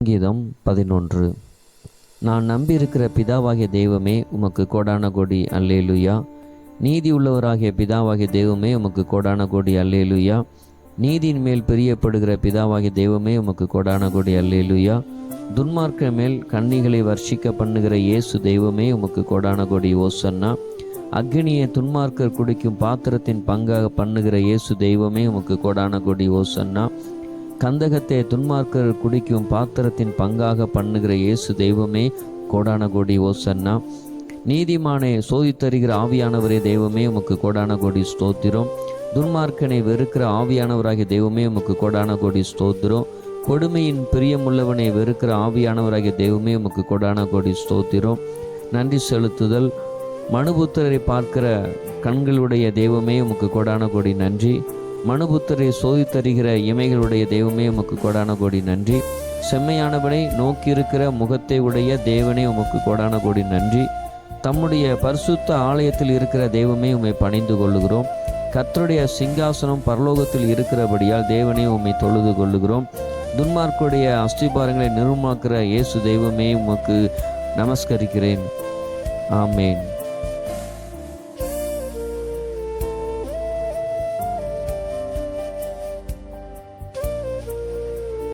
கீதம் 11. நான் நம்பியிருக்கிற பிதாவாகிய தெய்வமே உமக்கு கோடான கோடி அல்லேலுயா. நீதி உள்ளவராகிய பிதாவாகிய தெய்வமே உமக்கு கோடான கோடி அல்லேலுயா. நீதியின் மேல் பிரியப்படுகிற பிதாவாகிய தெய்வமே உமக்கு கோடான கோடி அல்லேலுயா. துன்மார்க்க மேல் கண்ணிகளை வர்ஷிக்க பண்ணுகிற இயேசு தெய்வமே உமக்கு கோடான கோடி ஓசன்னா. அக்னியை துன்மார்க்கர் குடிக்கும் பாத்திரத்தின் பங்காக பண்ணுகிற இயேசு தெய்வமே உமக்கு கோடான கோடி ஓசன்னா. கந்தகத்தை துன்மார்க்கர் குடிக்கும் பாத்திரத்தின் பங்காக பண்ணுகிற இயேசு தெய்வமே கோடான கோடி ஓசன்னா. நீதிமானை சோதித்தருகிற ஆவியானவரே தெய்வமே உமக்கு கோடான கோடி ஸ்தோத்திரம். துன்மார்க்கனை வெறுக்கிற ஆவியானவராகிய தெய்வமே உமக்கு கோடான கோடி ஸ்தோத்திரம். கொடுமையின் பிரியமுள்ளவனை வெறுக்கிற ஆவியானவராகிய தெய்வமே உமக்கு கோடான கோடி ஸ்தோத்திரம். நன்றி செலுத்துதல். மனுபுத்திரரை பார்க்கிற கண்களுடைய தெய்வமே உமக்கு கோடான கோடி நன்றி. மனுபுத்தரை சோதித்தருகிற இமைகளுடைய தெய்வமே உமக்கு கோடான கோடி நன்றி. செம்மையானவனை நோக்கியிருக்கிற முகத்தை உடைய தேவனே உமக்கு கோடான கோடி நன்றி. தம்முடைய பரிசுத்த ஆலயத்தில் இருக்கிற தெய்வமே உம்மை பணிந்து கொள்ளுகிறோம். கர்த்தருடைய சிங்காசனம் பரலோகத்தில் இருக்கிறபடியால் தேவனே உம்மை தொழுது கொள்ளுகிறோம். துன்மார்க்குடைய அஸ்திபாரங்களை நிர்மாக்கிற இயேசு தெய்வமே உமக்கு நமஸ்கரிக்கிறேன். ஆமேன்.